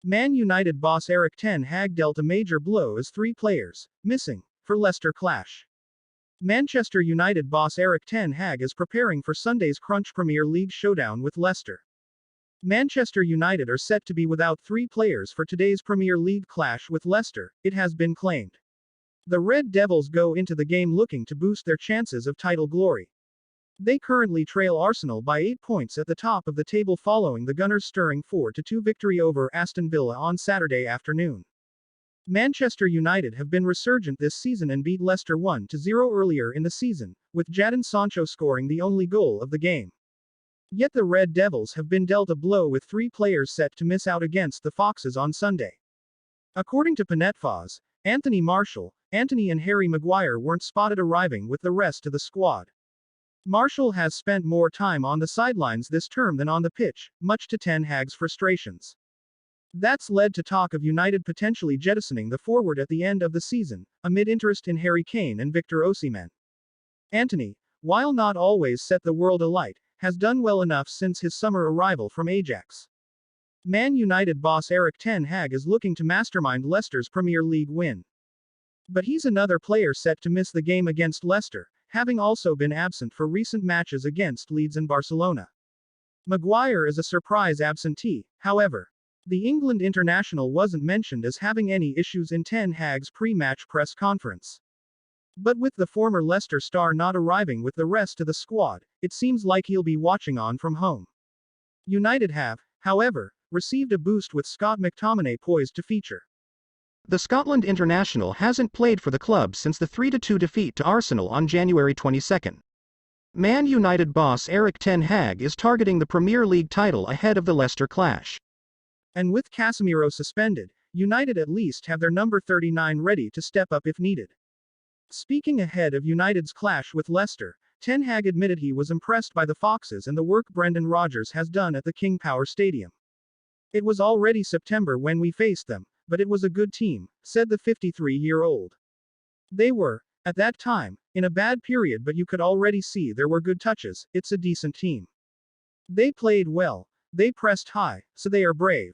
Man United boss Erik ten Hag dealt a major blow as 3 players, missing, for Leicester clash. Manchester United boss Erik ten Hag is preparing for Sunday's Crunch Premier League showdown with Leicester. Manchester United are set to be without 3 players for today's Premier League clash with Leicester, it has been claimed. The Red Devils go into the game looking to boost their chances of title glory. They currently trail Arsenal by 8 points at the top of the table following the Gunners' stirring 4-2 victory over Aston Villa on Saturday afternoon. Manchester United have been resurgent this season and beat Leicester 1-0 earlier in the season, with Jadon Sancho scoring the only goal of the game. Yet the Red Devils have been dealt a blow with 3 players set to miss out against the Foxes on Sunday. According to Panetfaz, Anthony Martial, Antony and Harry Maguire weren't spotted arriving with the rest of the squad. Martial has spent more time on the sidelines this term than on the pitch, much to ten Hag's frustrations. That's led to talk of United potentially jettisoning the forward at the end of the season, amid interest in Harry Kane and Victor Osimhen. Antony, while not always set the world alight, has done well enough since his summer arrival from Ajax. Man United boss Erik ten Hag is looking to mastermind Leicester's Premier League win. But he's another player set to miss the game against Leicester, having also been absent for recent matches against Leeds and Barcelona. Maguire is a surprise absentee, however. The England international wasn't mentioned as having any issues in ten Hag's pre-match press conference. But with the former Leicester star not arriving with the rest of the squad, it seems like he'll be watching on from home. United have, however, received a boost with Scott McTominay poised to feature. The Scotland international hasn't played for the club since the 3-2 defeat to Arsenal on January 22. Man United boss Erik ten Hag is targeting the Premier League title ahead of the Leicester clash. And with Casemiro suspended, United at least have their number 39 ready to step up if needed. Speaking ahead of United's clash with Leicester, ten Hag admitted he was impressed by the Foxes and the work Brendan Rodgers has done at the King Power Stadium. It was already September when we faced them, but it was a good team, said the 53-year-old. They were, at that time, in a bad period, but you could already see there were good touches. It's a decent team. They played well, they pressed high, so they are brave.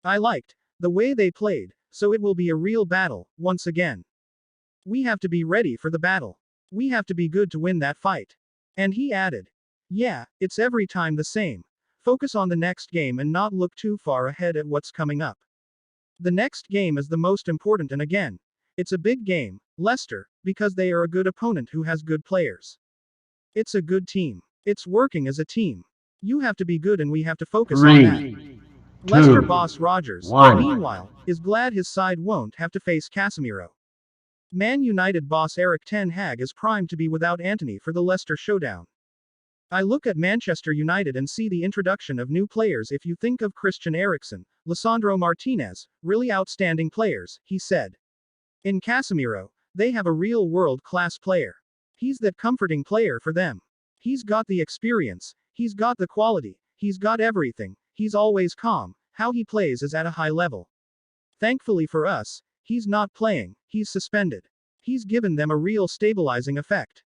I liked the way they played, so it will be a real battle, once again. We have to be ready for the battle. We have to be good to win that fight. And he added, yeah, it's every time the same. Focus on the next game and not look too far ahead at what's coming up. The next game is the most important, and again, it's a big game, Leicester, because they are a good opponent who has good players. It's a good team. It's working as a team. You have to be good and we have to focus on that. Leicester boss Rodgers, meanwhile, is glad his side won't have to face Casemiro. Man United boss Erik ten Hag is primed to be without Antony for the Leicester showdown. I look at Manchester United and see the introduction of new players. If you think of Christian Eriksen, Lisandro Martinez, really outstanding players, he said. In Casemiro, they have a real world-class player. He's that comforting player for them. He's got the experience, he's got the quality, he's got everything, he's always calm, how he plays is at a high level. Thankfully for us, he's not playing, he's suspended. He's given them a real stabilizing effect.